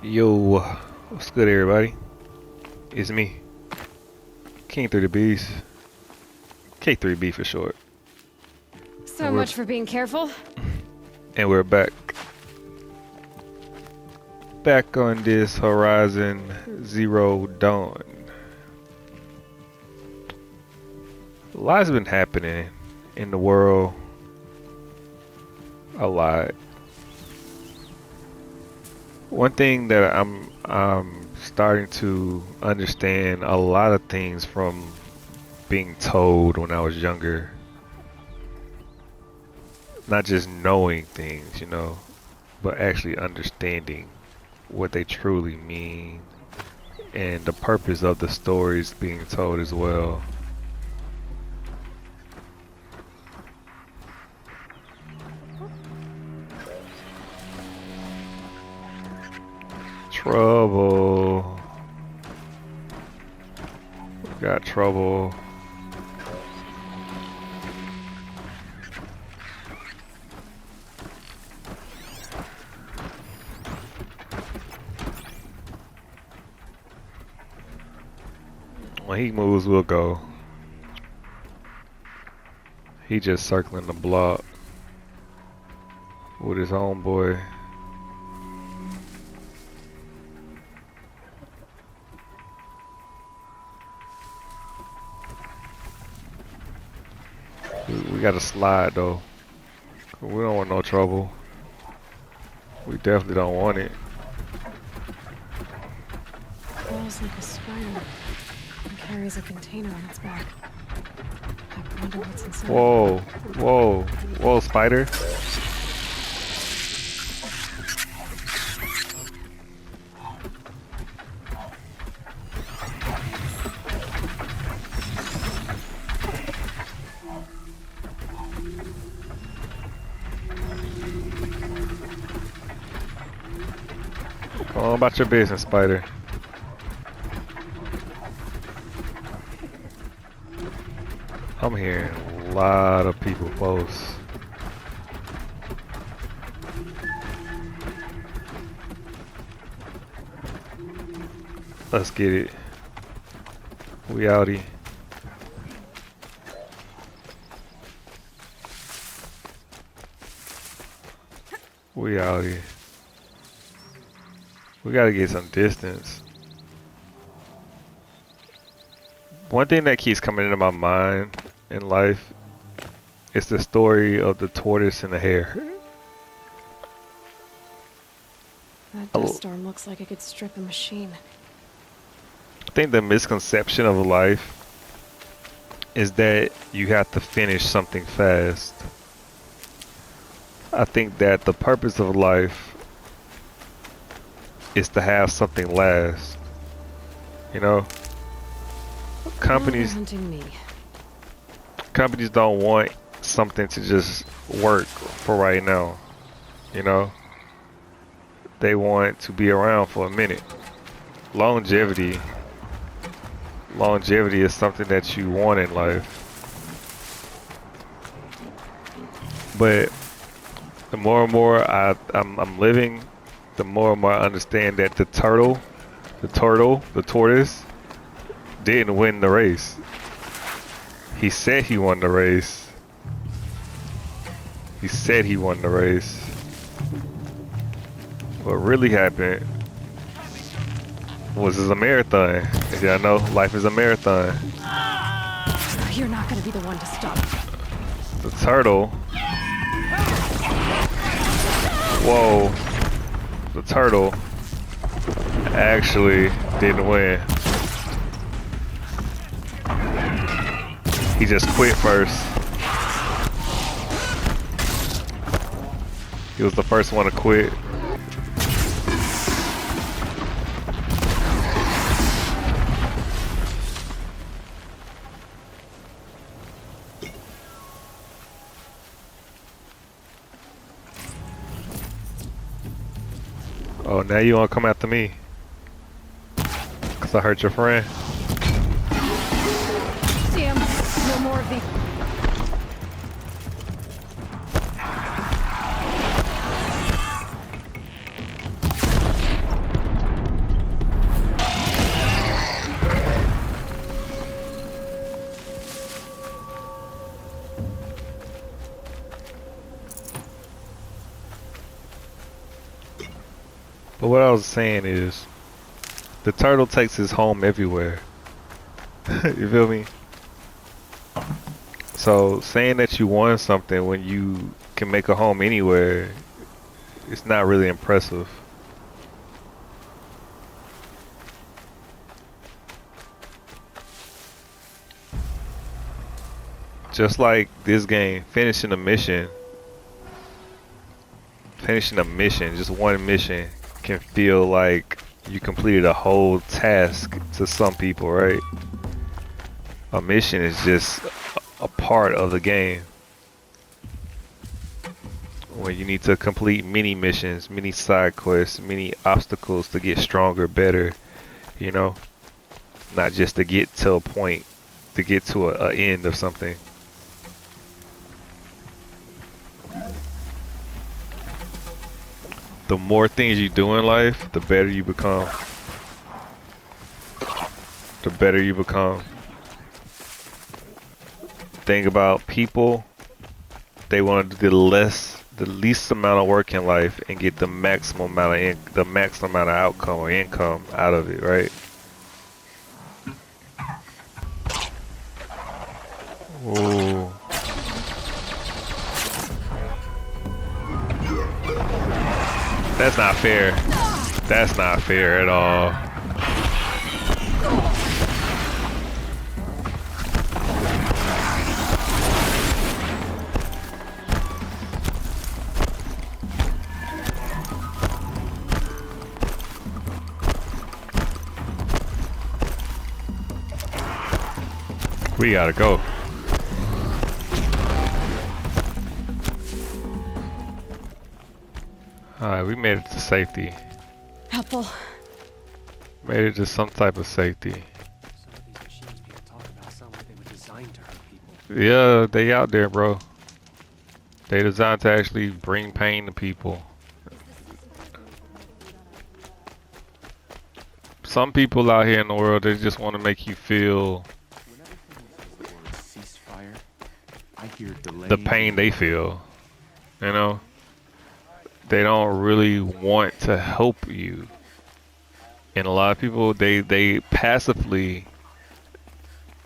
Yo, what's good, everybody? It's me, King through the B's, K3B for short. So much for being careful. And we're back on this Horizon Zero Dawn. A lot's been happening in the world. A lot. One thing that I'm starting to understand a lot of things from being told when I was younger. Not just knowing things, but actually understanding what they truly mean and the purpose of the stories being told as well. Trouble. We got trouble. When he moves, we'll go. He just circling the block with his homeboy. We gotta slide though. We don't want no trouble. We definitely don't want it. Crawls like a spider and carries a container on its back. I wonder what's inside. Whoa, spider. Go on about your business, spider. I'm hearing a lot of people close. Let's get it. We outie. We outie. We gotta get some distance. One thing that keeps coming into my mind in life is the story of the tortoise and the hare. That dust storm looks like it could strip a machine. I think the misconception of life is that you have to finish something fast. I think that the purpose of life is to have something last. Companies don't want something to just work for right now. They want to be around for a minute. Longevity is something that you want in life. But the more and more I'm living, the more and more I understand that the tortoise didn't win the race. He said he won the race. What really happened was a marathon. As y'all know, life is a marathon. You're not gonna be the one to stop. The turtle. Whoa. The turtle actually didn't win. He just quit first. He was the first one to quit. Oh, now you wanna come after me? 'Cause I hurt your friend. Damn, no more of these. But what I was saying is, the turtle takes his home everywhere. You feel me? So saying that you won something when you can make a home anywhere, it's not really impressive. Just like this game, finishing a mission, just one mission can feel like you completed a whole task to some people, right? A mission is just a part of the game. When you need to complete many missions, many side quests, many obstacles to get stronger, better, you know? Not just to get to a point, to get to a end of something. The more things you do in life, the better you become. The better you become. Think about people, they want to do the least amount of work in life and get the maximum amount of outcome or income out of it, right? Ooh. That's not fair. That's not fair at all. We gotta go. Alright, we made it to safety. Helpful. Made it to some type of safety. Some of these machines people talk about sound like they were designed to hurt people. Yeah, they out there, bro. They designed to actually bring pain to people. Some people out here in the world, they just want to make you feel Ceasefire. I hear delay. the pain they feel. You know? They don't really want to help you. And a lot of people, they passively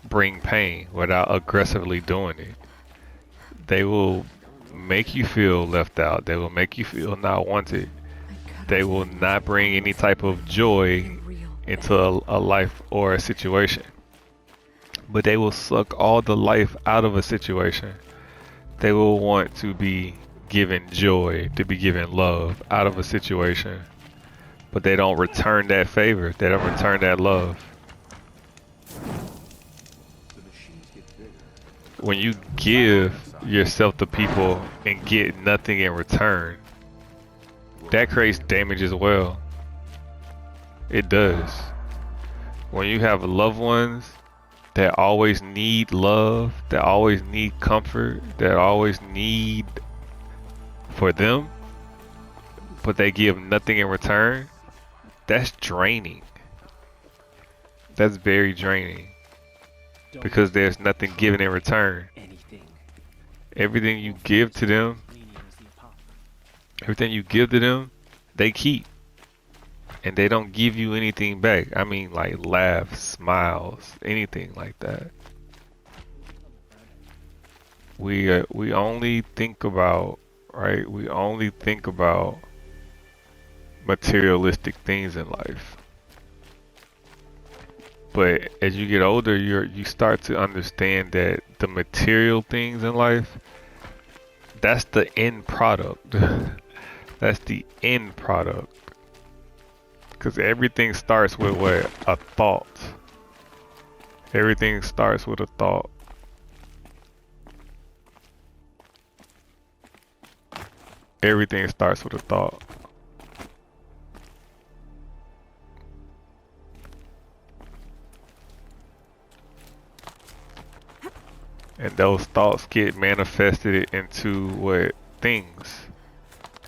bring pain without aggressively doing it. They will make you feel left out. They will make you feel not wanted. They will not bring any type of joy into a life or a situation. But they will suck all the life out of a situation. They will want to be given joy, to be given love out of a situation. But they don't return that favor. They don't return that love. When you give yourself to people and get nothing in return, that creates damage as well. It does. When you have loved ones that always need love, that always need comfort, that always need for them, but they give nothing in return, that's draining. That's very draining. Because there's nothing given in return. Everything you give to them, they keep. And they don't give you anything back. I mean, like laughs, smiles, anything like that. We only think about, right? We only think about materialistic things in life. But as you get older, you start to understand that the material things in life, that's the end product. That's the end product. Because everything starts with what? A thought. Everything starts with a thought. Everything starts with a thought. And those thoughts get manifested into what? Things.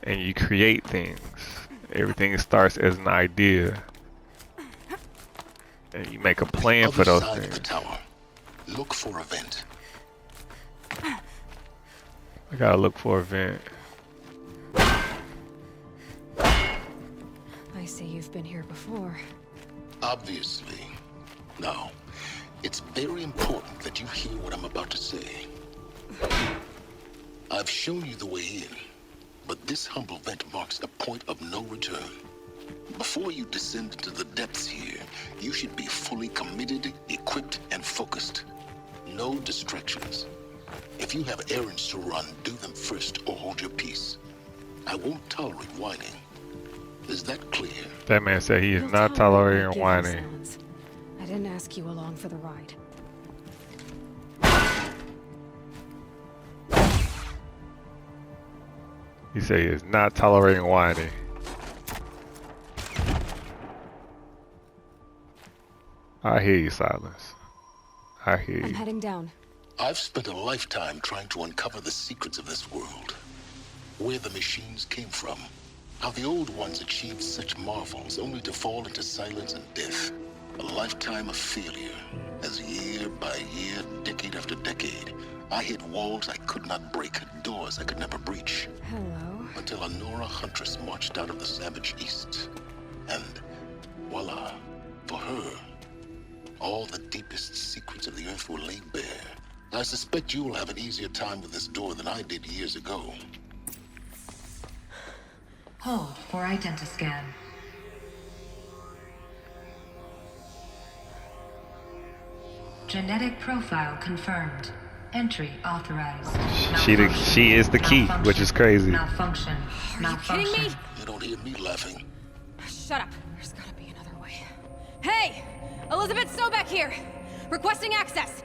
And you create things. Everything starts as an idea. And you make a plan for those things. The tower. Look for a vent. I gotta look for a vent. I see you've been here before. Obviously. Now, it's very important that you hear what I'm about to say. I've shown you the way in, but this humble vent marks a point of no return. Before you descend into the depths here, you should be fully committed, equipped, and focused. No distractions. If you have errands to run, do them first or hold your peace. I won't tolerate whining. Is that clear? That man said he is You'll not tolerate tolerating my whining. sounds. I didn't ask you along for the ride. He said he is not tolerating whining. I hear you, Silence. I hear I'm you. heading down. I've spent a lifetime trying to uncover the secrets of this world. Where the machines came from. How the old ones achieved such marvels only to fall into silence and death. A lifetime of failure. As year by year, decade after decade, I hit walls I could not break, doors I could never breach. Hello. Until a Nora huntress marched out of the savage east. And voila, for her, all the deepest secrets of the earth were laid bare. I suspect you will have an easier time with this door than I did years ago. Hold for identiscan. Genetic profile confirmed. Entry authorized. She is the key, which is crazy. Malfunction. Are you kidding me? You don't hear me laughing. Shut up. There's gotta be another way. Hey! Elizabeth Sobeck here! Requesting access!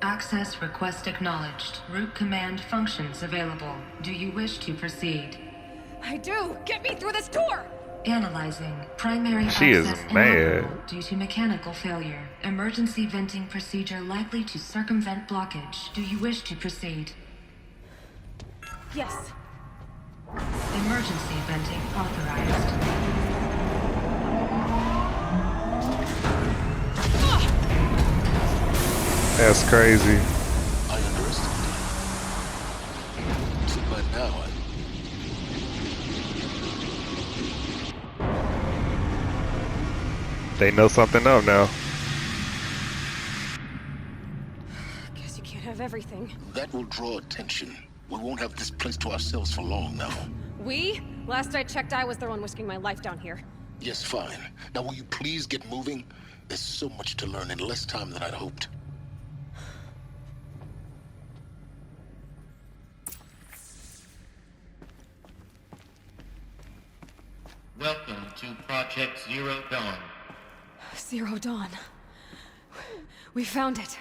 Access request acknowledged. Root command functions available. Do you wish to proceed? I do! Get me through this door! Analyzing. Primary She is access mad. inoperable due to mechanical failure. Emergency venting procedure likely to circumvent blockage. Do you wish to proceed? Yes. Emergency venting authorized. That's crazy. I underestimated you. So by now, They know something up now. Guess you can't have everything. that will draw attention. We won't have this place to ourselves for long now. We? Last I checked, I was the one risking my life down here. Yes, fine. Now will you please get moving? There's so much to learn in less time than I'd hoped. Welcome to Project Zero Dawn. Zero Dawn. We found it.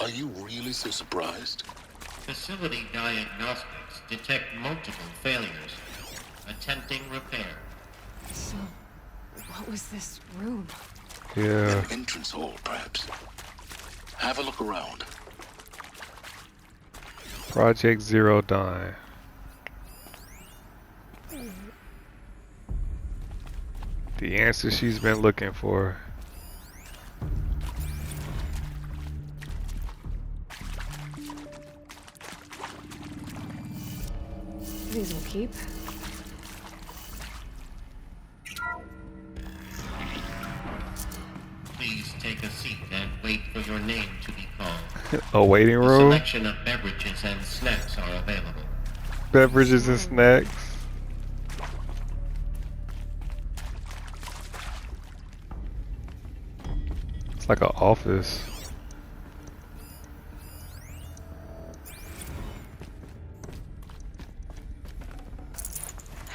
Are you really so surprised? Facility diagnostics detect multiple failures. Attempting repair. So, what was this room? Yeah. An entrance hall, perhaps. Have a look around. Project Zero Dawn. The answer she's been looking for. These will keep. Please take a seat and wait for your name to be called. A waiting A room. selection of beverages and snacks are available. Beverages and snacks. It's like an office.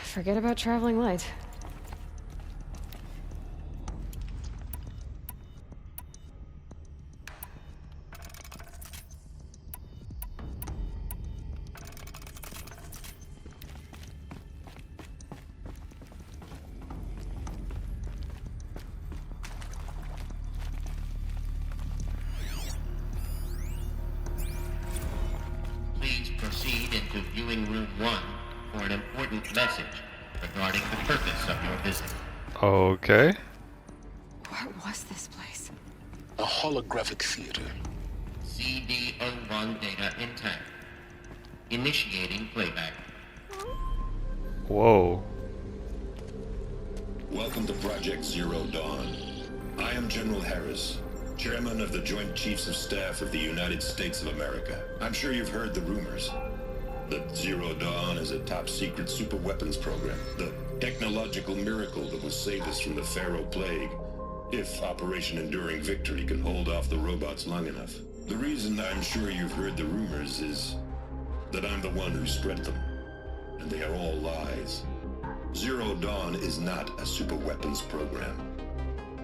Forget about traveling light. Please proceed into viewing room 1 for an important message regarding the purpose of your visit. Okay. What was this place? A holographic theater. CD01 data intact. Initiating playback. Whoa. Welcome to Project Zero Dawn. I am General Harris, Chairman of the Joint Chiefs of Staff of the United States of America. I'm sure you've heard the rumors that Zero Dawn is a top-secret superweapons program, the technological miracle that will save us from the Pharaoh Plague, if Operation Enduring Victory can hold off the robots long enough. The reason I'm sure you've heard the rumors is that I'm the one who spread them, and they are all lies. Zero Dawn is not a superweapons program,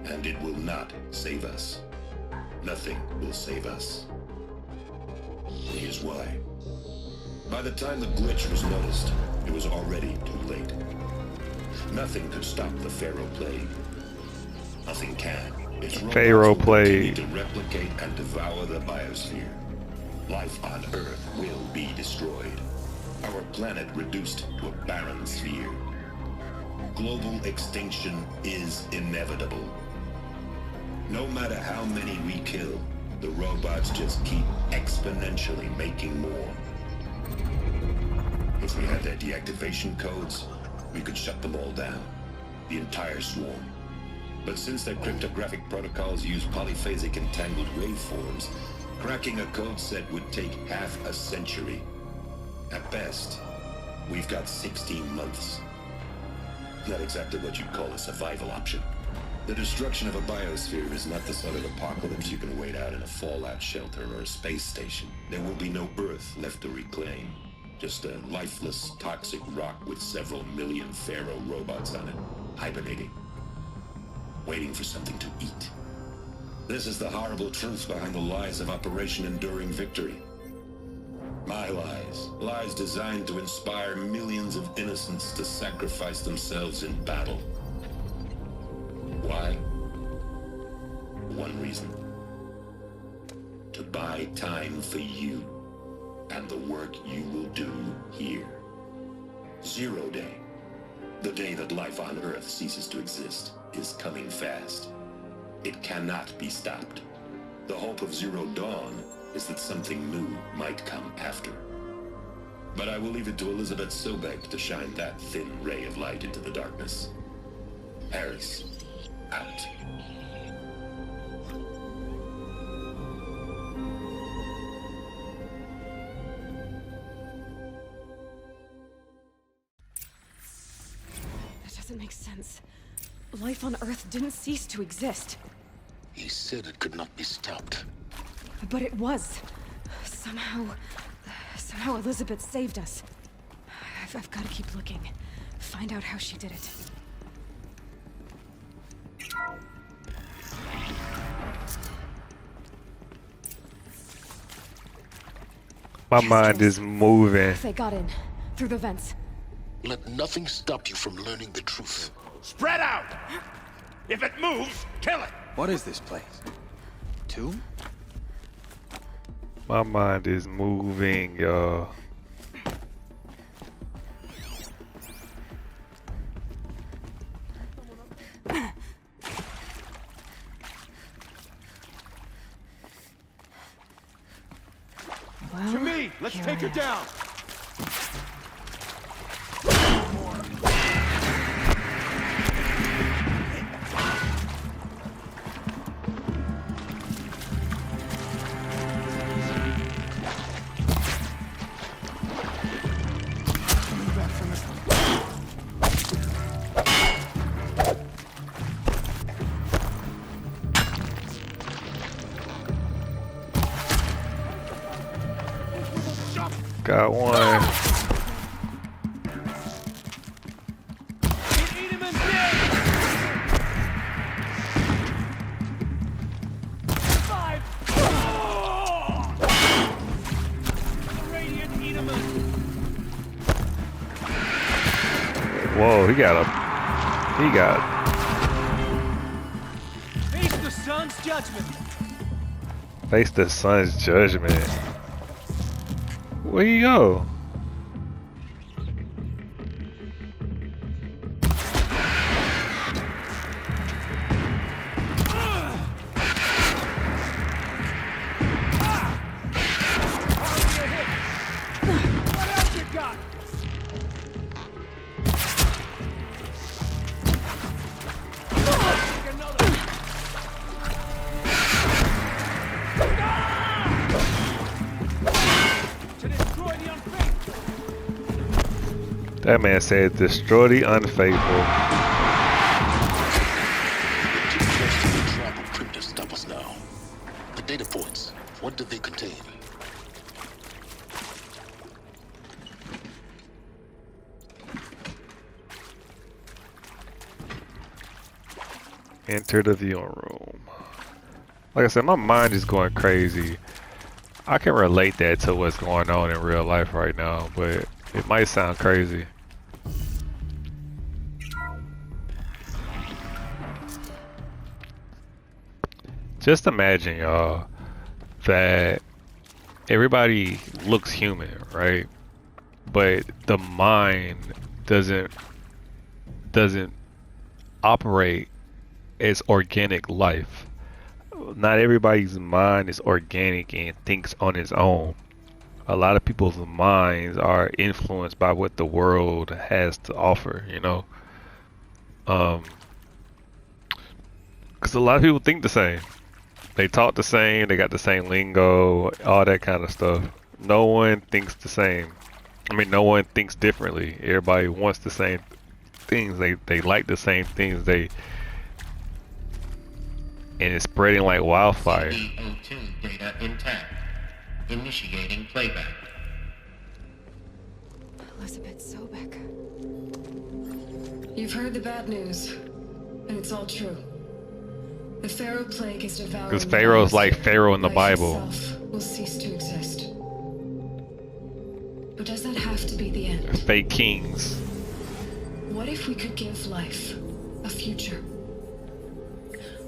and it will not save us. Nothing will save us. Here's why. By the time the glitch was noticed, it was already too late. Nothing could stop the Pharaoh Plague. Nothing can. Its Pharaoh robots will continue Plague. to replicate and devour the biosphere. Life on Earth will be destroyed. Our planet reduced to a barren sphere. Global extinction is inevitable. No matter how many we kill, the robots just keep exponentially making more. If we had their deactivation codes, we could shut them all down. The entire swarm. But since their cryptographic protocols use polyphasic entangled waveforms, cracking a code set would take half a century. At best, we've got 16 months. Not exactly what you'd call a survival option. The destruction of a biosphere is not the sort of apocalypse you can wait out in a fallout shelter or a space station. There will be no Earth left to reclaim. Just a lifeless, toxic rock with several million Pharaoh robots on it, hibernating, waiting for something to eat. This is the horrible truth behind the lies of Operation Enduring Victory. My lies. Lies designed to inspire millions of innocents to sacrifice themselves in battle. Why? One reason. To buy time for you and the work you will do here. Zero Day, the day that life on Earth ceases to exist, is coming fast. It cannot be stopped. The hope of Zero Dawn is that something new might come after. But I will leave it to Elizabeth Sobek to shine that thin ray of light into the darkness. Harris, out. That doesn't make sense. Life on Earth didn't cease to exist. He said it could not be stopped. But it was. Somehow Elizabeth saved us. I've got to keep looking. Find out how she did it. My mind is moving. They got in. Through the vents. Let nothing stop you from learning the truth. Spread out! If it moves, kill it! What is this place? Tomb? My mind is moving, y'all. Well, To me! Let's here take I her am. down! Got one. Eat him and dead! 5! The radiant Edeman! Whoa, he got. Face the sun's judgment! Face the sun's judgment. Where you go? What else you got? That man said, destroy the unfaithful. Too close to the trap of crypto stop us now. The data points, what do they contain? Enter the viewing room. Like I said, my mind is going crazy. I can relate that to what's going on in real life right now, but it might sound crazy. Just imagine, y'all, that everybody looks human, right? But the mind doesn't operate as organic life. Not everybody's mind is organic and thinks on its own. A lot of people's minds are influenced by what the world has to offer, you know? Because a lot of people think the same. They talk the same, they got the same lingo, all that kind of stuff. No one thinks the same. I mean, no one thinks differently. Everybody wants the same things. They like the same things. And it's spreading like wildfire. CO2 data intact. Initiating playback. Elizabeth Sobek. You've heard the bad news, and it's all true. The Pharaoh plague is devouring. Because Pharaoh's like Pharaoh in the Bible. Life will cease to exist. But does that have to be the end? Fake kings. What if we could give life a future?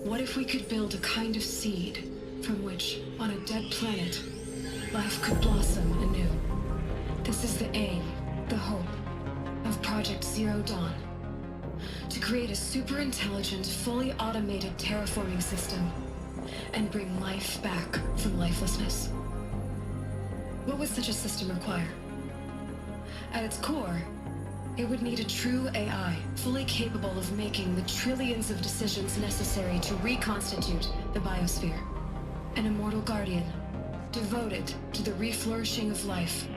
What if we could build a kind of seed from which, on a dead planet, life could blossom anew? This is the aim, the hope, of Project Zero Dawn. To create a super intelligent, fully automated terraforming system and bring life back from lifelessness. What would such a system require? At its core, it would need a true AI, fully capable of making the trillions of decisions necessary to reconstitute the biosphere. An immortal guardian, devoted to the reflourishing of life.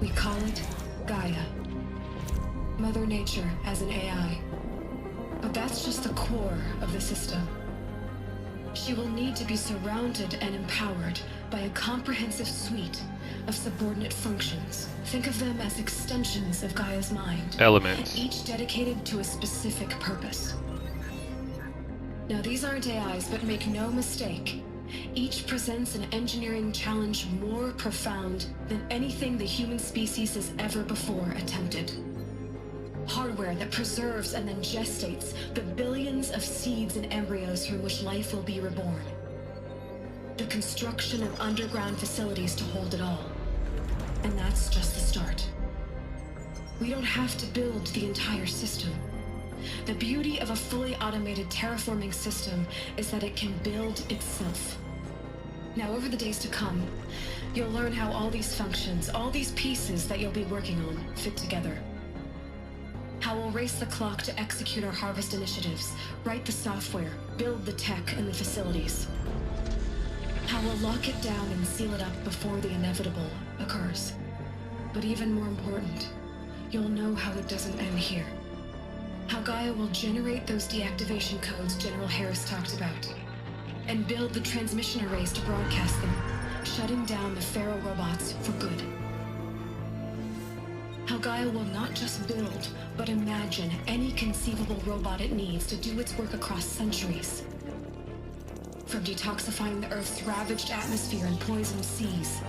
We call it Gaia. Mother Nature as an AI. But that's just the core of the system. She will need to be surrounded and empowered by a comprehensive suite of subordinate functions. Think of them as extensions of Gaia's mind. Elements. Each dedicated to a specific purpose. Now these aren't AIs, but make no mistake. Each presents an engineering challenge more profound than anything the human species has ever before attempted. Hardware that preserves and then gestates the billions of seeds and embryos from which life will be reborn. The construction of underground facilities to hold it all. And that's just the start. We don't have to build the entire system. The beauty of a fully automated terraforming system is that it can build itself. Now, over the days to come, you'll learn how all these functions, all these pieces that you'll be working on, fit together. How we'll race the clock to execute our harvest initiatives, write the software, build the tech and the facilities. How we'll lock it down and seal it up before the inevitable occurs. But even more important, you'll know how it doesn't end here. How Gaia will generate those deactivation codes General Harris talked about, and build the transmission arrays to broadcast them, shutting down the Pharaoh robots for good. How Gaia will not just build, but imagine any conceivable robot it needs to do its work across centuries. From detoxifying the Earth's ravaged atmosphere and poisoned seas,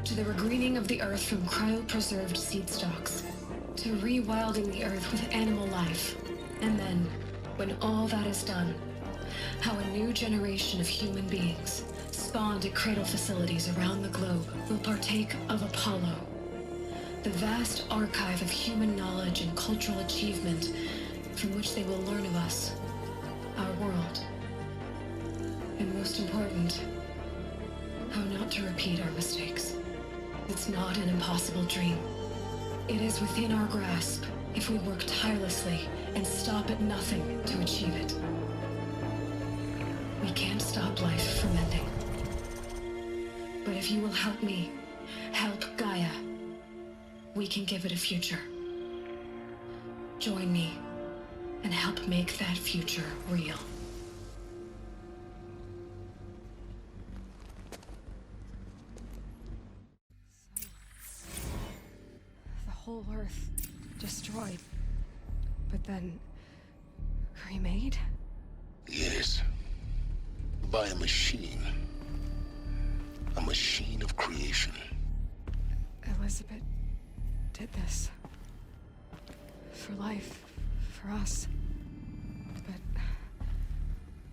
to the regreening of the Earth from cryopreserved seed stocks, to rewilding the Earth with animal life. And then, when all that is done, how a new generation of human beings, spawned at cradle facilities around the globe, will partake of Apollo, the vast archive of human knowledge and cultural achievement from which they will learn of us, our world. And most important, how not to repeat our mistakes. It's not an impossible dream. It is within our grasp if we work tirelessly and stop at nothing to achieve it. We can't stop life from ending. But if you will help me, help Gaia, we can give it a future. Join me and help make that future real. The whole Earth destroyed, but then remade? Yes. By a machine. A machine of creation. Elizabeth did this. For life, for us.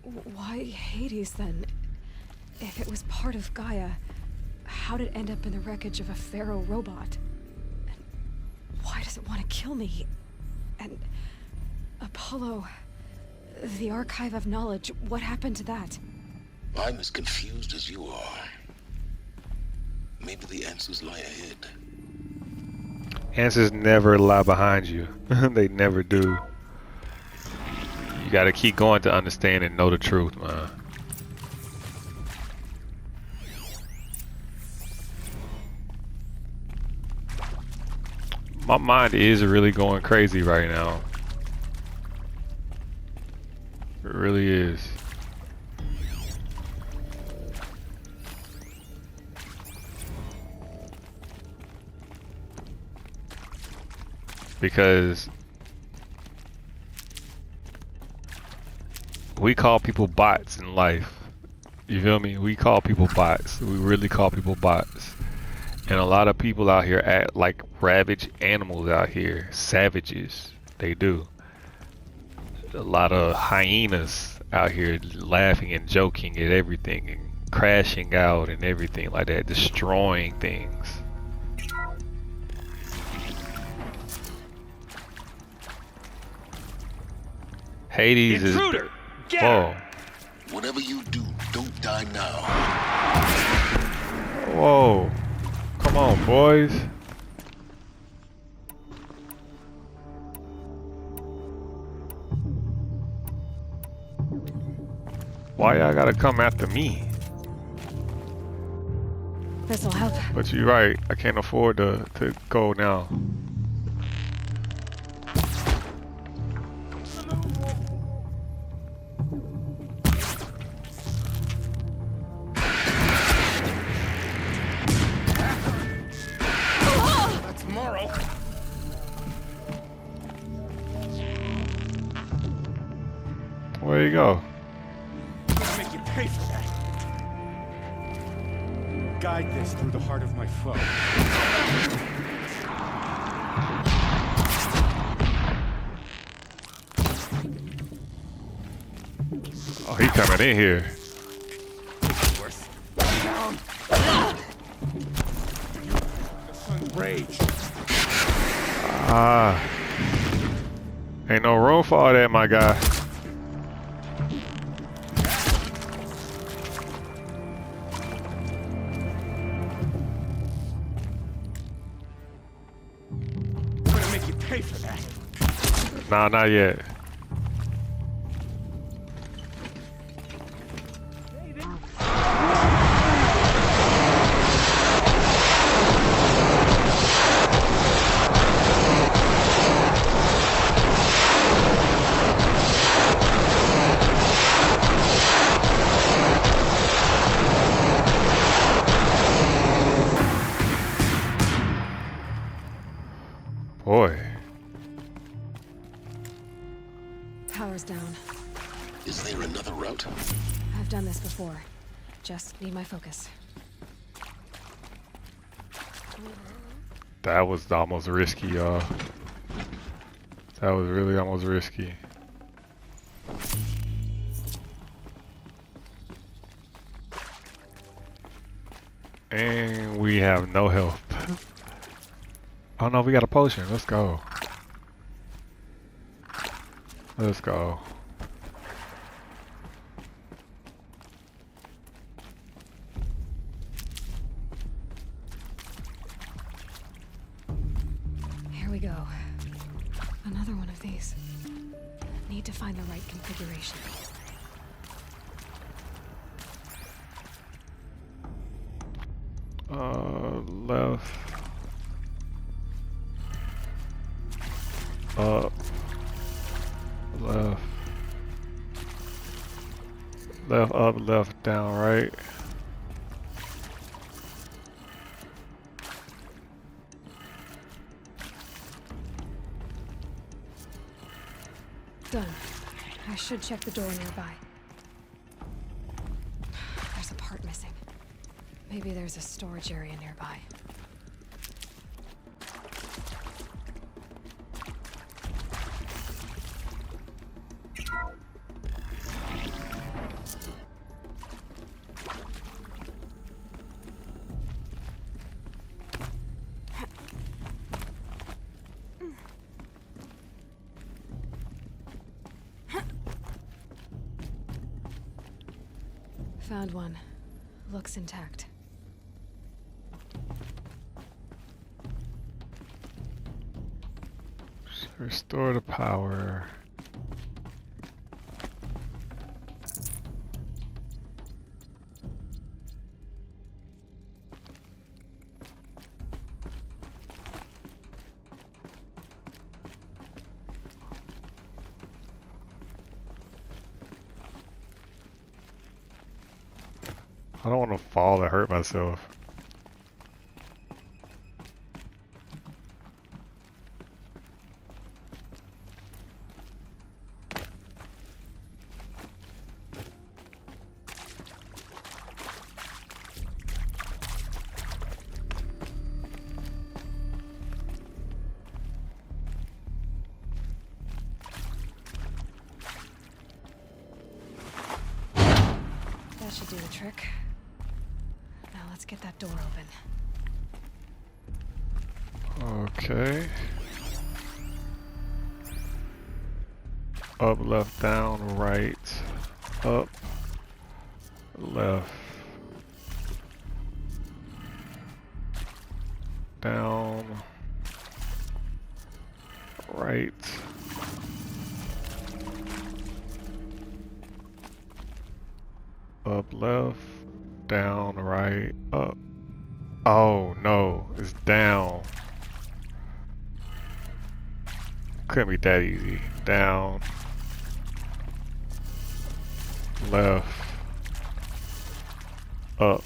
But why Hades then? If it was part of Gaia, how did it end up in the wreckage of a pharaoh robot? And why does it want to kill me? And Apollo, the archive of knowledge, what happened to that? I'm as confused as you are. Maybe the answers lie ahead. Answers never lie behind you. They never do. You gotta keep going to understand and know the truth, man. My mind is really going crazy right now. It really is. Because we call people bots in life. You feel me? We call people bots. We really call people bots. And a lot of people out here act like ravaged animals out here. Savages. They do. A lot of hyenas out here laughing and joking at everything and crashing out and everything like that. Destroying things. Hades Intruder! is... Get Whoa. her! Whatever you do, don't die now. Whoa. Come on, boys. Why y'all gotta come after me? This'll help. But you're right, I can't afford to go now. That's moral. Where you go? I'm gonna make you pay for that. Guide this through the heart of my foe. Oh, he coming in here. Worth. The sun's rage. Ah. Ain't no room for all that, my guy. I'm gonna make you pay for that. Nah, not yet. Boy. Power's down. Is there another route? I've done this before. Just need my focus. That was almost risky, y'all. That was really almost risky. And we have no health. Oh no, we got a potion. Let's go. Let's go. Here we go. Another one of these. Need to find the right configuration. Left. Up. left. Left, up, left, down, right. Done. I should check the door nearby. There's a part missing. Maybe there's a storage area nearby. Found one. Looks intact. Restore the power. I don't want to fall and hurt myself. That should do the trick. Now let's get that door open. Okay. Up, left, down, right, up, left, down, right, up, left, down, right, up. Oh no, it's down. Couldn't be that easy. Down, left, up.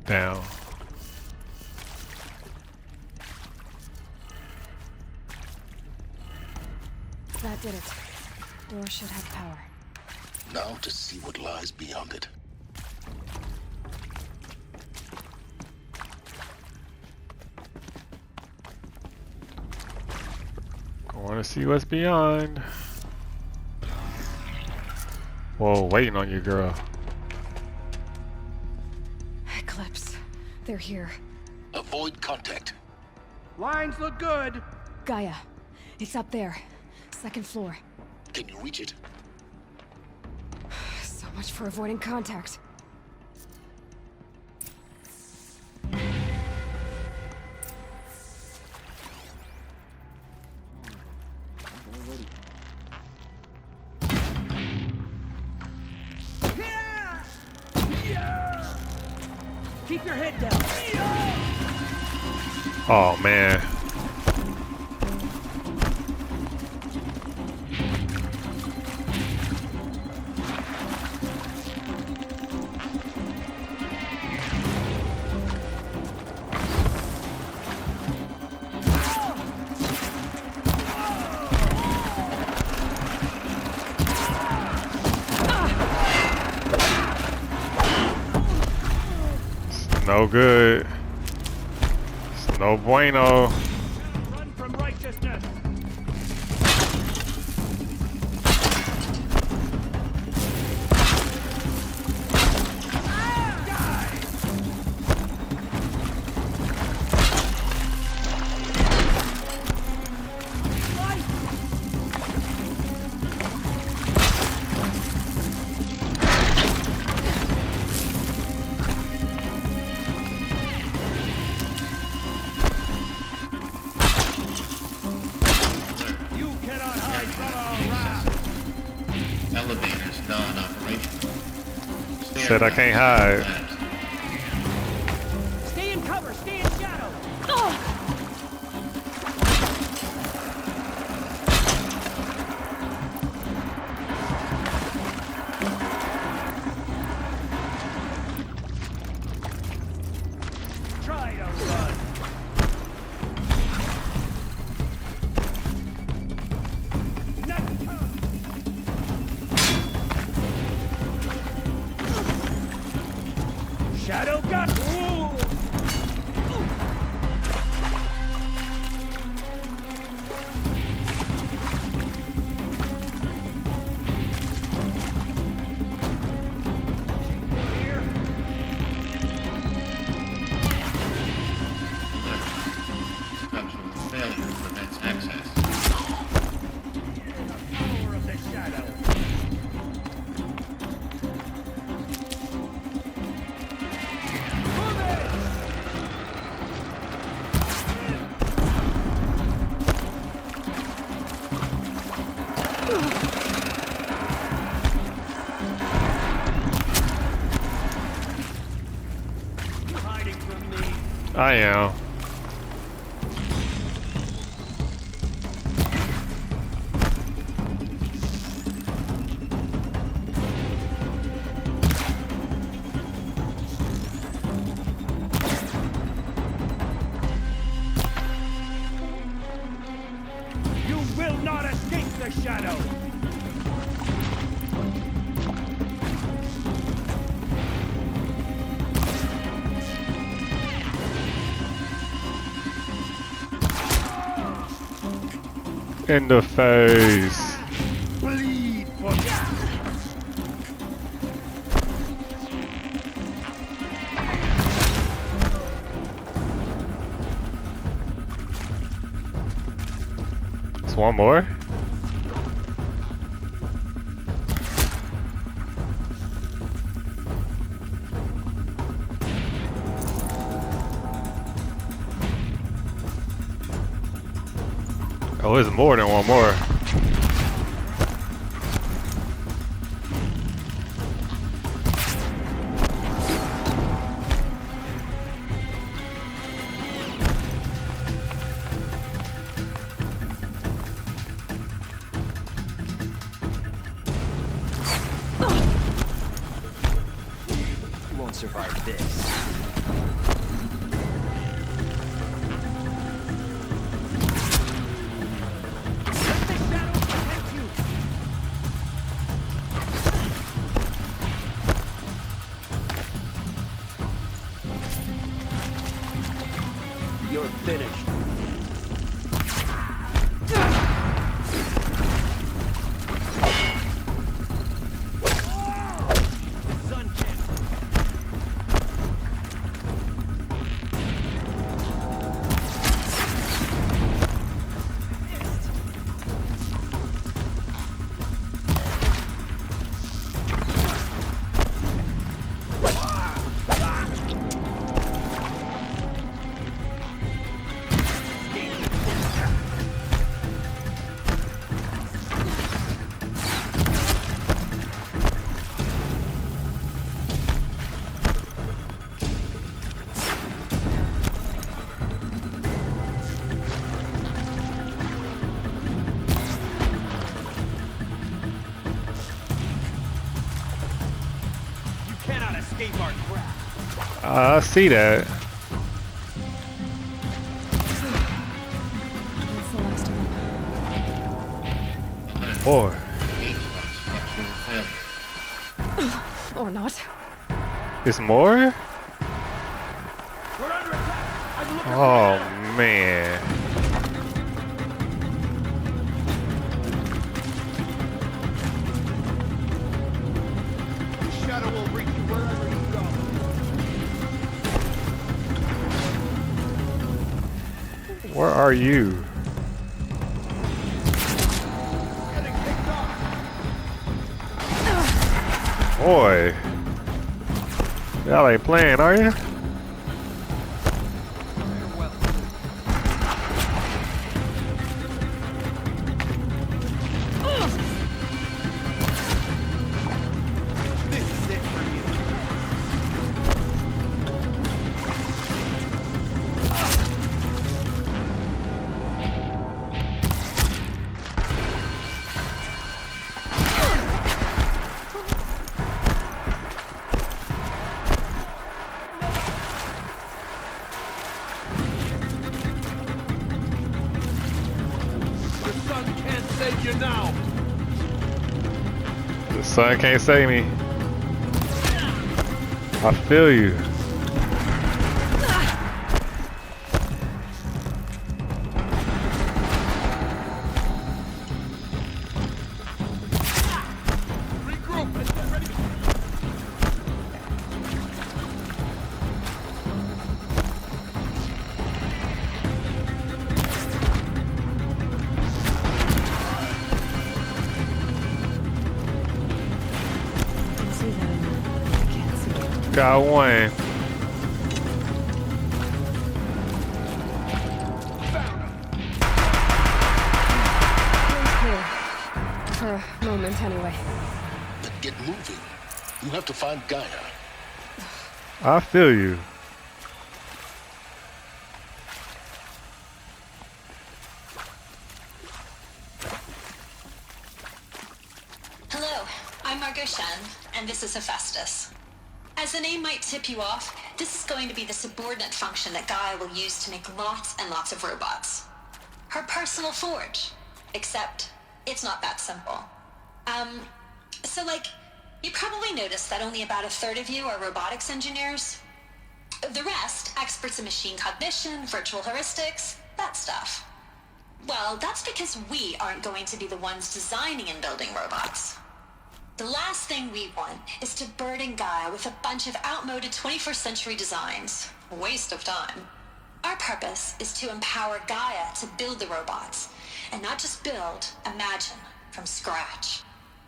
Down. That did it. Door should have power. Now to see what lies beyond it. I want to see what's beyond. Whoa, waiting on you, girl. Eclipse. They're here. Avoid contact. Lines look good. Gaia. It's up there. Second floor. Can you reach it? So much for avoiding contact. Keep your head down. Oh man. No good. It's no bueno. Run from righteousness. Elevators non-operational. Said I can't hide. Stay Stay in shadow. Try to run. Next turn. Shadow gun. Structural failure prevents access. Power of the shadow. You hiding from me? I am. You will not escape the shadow. In the face. Bleed for It's one more. Oh, it's more than one more. You won't survive this. Let the shadow protect you. You're finished. Sun kick. You cannot escape our grasp. I see that. That's the last of them. More. Structural failure. Or not. It's more? We're under attack. I'm looking Oh man. The shadow will reach you wherever you go. Where are you? Getting kicked off. Boy. Y'all ain't playing, are you? This is it for you. save you now. The sun can't save me. I feel you. Regroup and get ready. can see them. I can't see them. Got one. Clear. For a moment, anyway. Then get moving. You have to find Gaia. I feel you. Hello, I'm Margot Shen, and this is Hephaestus. As the name might tip you off, this is going to be the subordinate function that Gaia will use to make lots and lots of robots. Her personal forge. Except, it's not that simple. So you probably noticed that only about a third of you are robotics engineers. The rest, experts in machine cognition, virtual heuristics, that stuff. Well, that's because we aren't going to be the ones designing and building robots. The last thing we want is to burden Gaia with a bunch of outmoded 21st century designs. Waste of time. Our purpose is to empower Gaia to build the robots, and not just build, imagine, from scratch.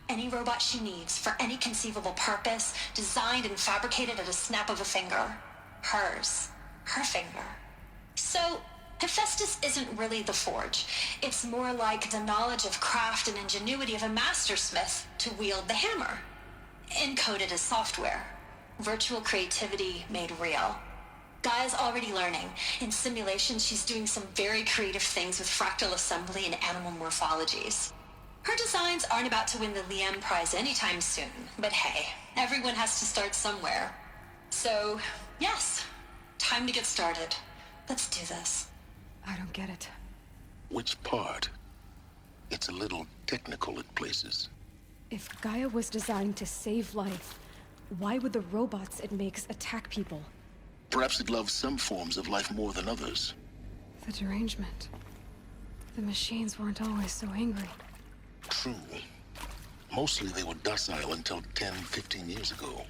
Any robot she needs for any conceivable purpose, designed and fabricated at a snap of a finger. Hers. Her finger. So, Hephaestus isn't really the forge. It's more like the knowledge of craft and ingenuity of a mastersmith to wield the hammer. Encoded as software. Virtual creativity made real. Gaia's already learning. In simulation, she's doing some very creative things with fractal assembly and animal morphologies. Her designs aren't about to win the Liam Prize anytime soon, but hey, everyone has to start somewhere. So, yes, time to get started. Let's do this. I don't get it. Which part? It's a little technical at places. If Gaia was designed to save life, why would the robots it makes attack people? Perhaps it loves some forms of life more than others. The derangement. The machines weren't always so angry. True. Mostly they were docile until 10, 15 years ago.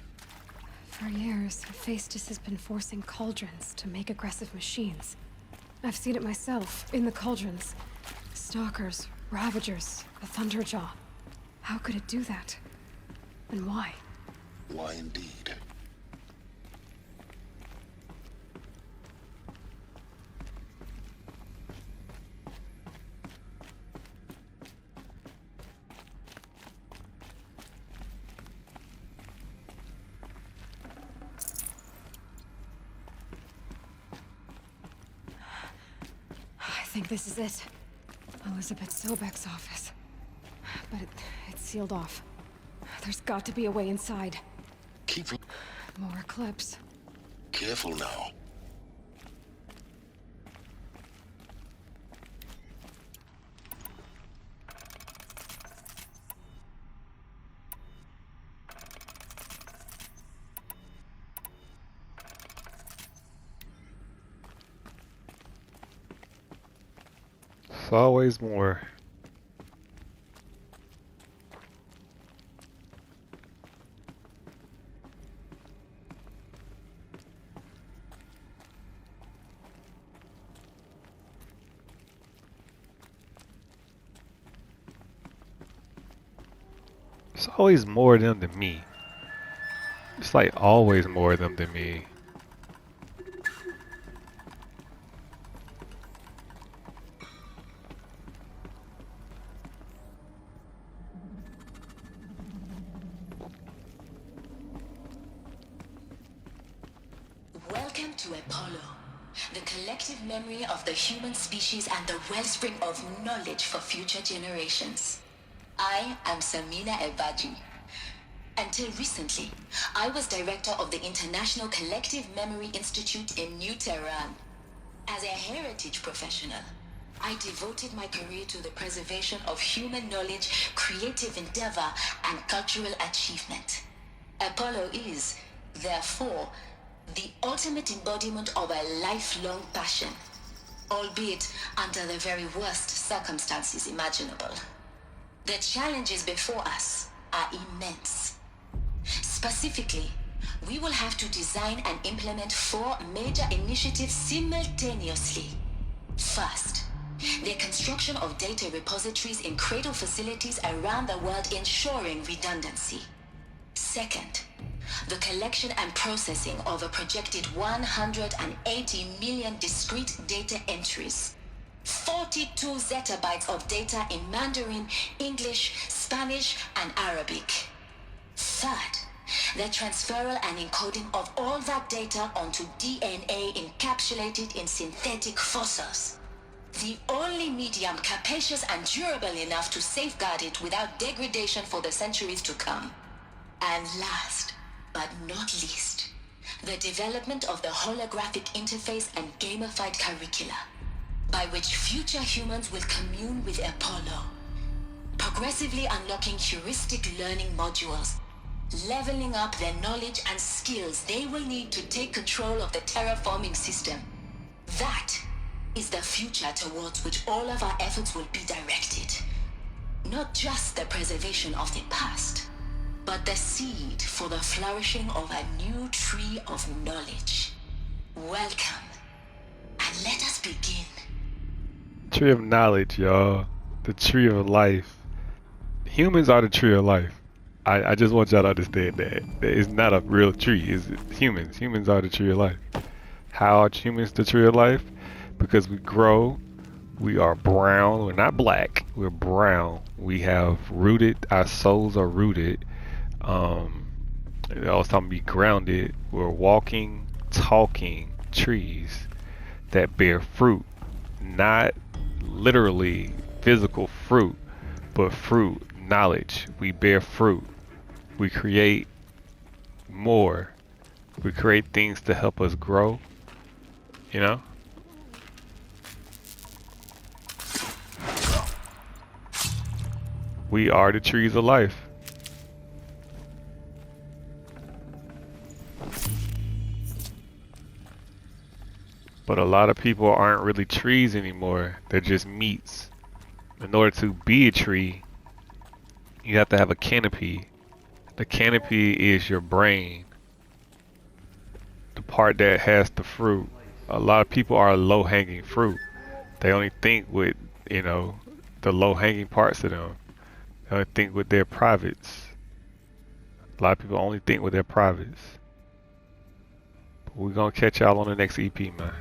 For years, Hephaestus has been forcing cauldrons to make aggressive machines. I've seen it myself, in the cauldrons. Stalkers, Ravagers, a Thunderjaw. How could it do that? And why? Why indeed? I think this is it. Elizabeth Sobek's office. But it's sealed off. There's got to be a way inside. Keep More clips. careful now. It's always more. It's always more of them than me. It's like always more of them than me. Welcome to Apollo, the collective memory of the human species and the wellspring of knowledge for future generations. I am Samina Ebaji. Until recently, I was director of the International Collective Memory Institute in New Tehran. As a heritage professional, I devoted my career to the preservation of human knowledge, creative endeavor, and cultural achievement. Apollo is, therefore, the ultimate embodiment of a lifelong passion, albeit under the very worst circumstances imaginable. The challenges before us are immense. Specifically, we will have to design and implement 4 major initiatives simultaneously. First, the construction of data repositories in cradle facilities around the world ensuring redundancy. Second, the collection and processing of a projected 180 million discrete data entries, 42 zettabytes of data in Mandarin, English, Spanish, and Arabic. Third, the transferal and encoding of all that data onto DNA encapsulated in synthetic fossils. The only medium capacious and durable enough to safeguard it without degradation for the centuries to come. And last, but not least, the development of the holographic interface and gamified curricula, by which future humans will commune with Apollo, progressively unlocking heuristic learning modules, leveling up their knowledge and skills they will need to take control of the terraforming system. That is the future towards which all of our efforts will be directed. Not just the preservation of the past, but the seed for the flourishing of a new tree of knowledge. Welcome, and let us begin. Tree of knowledge, y'all. The tree of life. Humans are the tree of life. I just want y'all to understand that. It's not a real tree. It's humans. Humans are the tree of life. How are humans the tree of life? Because we grow. We are brown. We're not black. We're brown. We have rooted. Our souls are rooted. I was talking be grounded. We're walking, talking trees that bear fruit. Not literally physical fruit, but fruit, knowledge. We bear fruit. We create more. We create things to help us grow. You know? We are the trees of life. But a lot of people aren't really trees anymore. They're just meats. In order to be a tree, you have to have a canopy. The canopy is your brain. The part that has the fruit. A lot of people are low-hanging fruit. They only think with, the low-hanging parts of them. They only think with their privates. A lot of people only think with their privates. But we're gonna catch y'all on the next EP, man.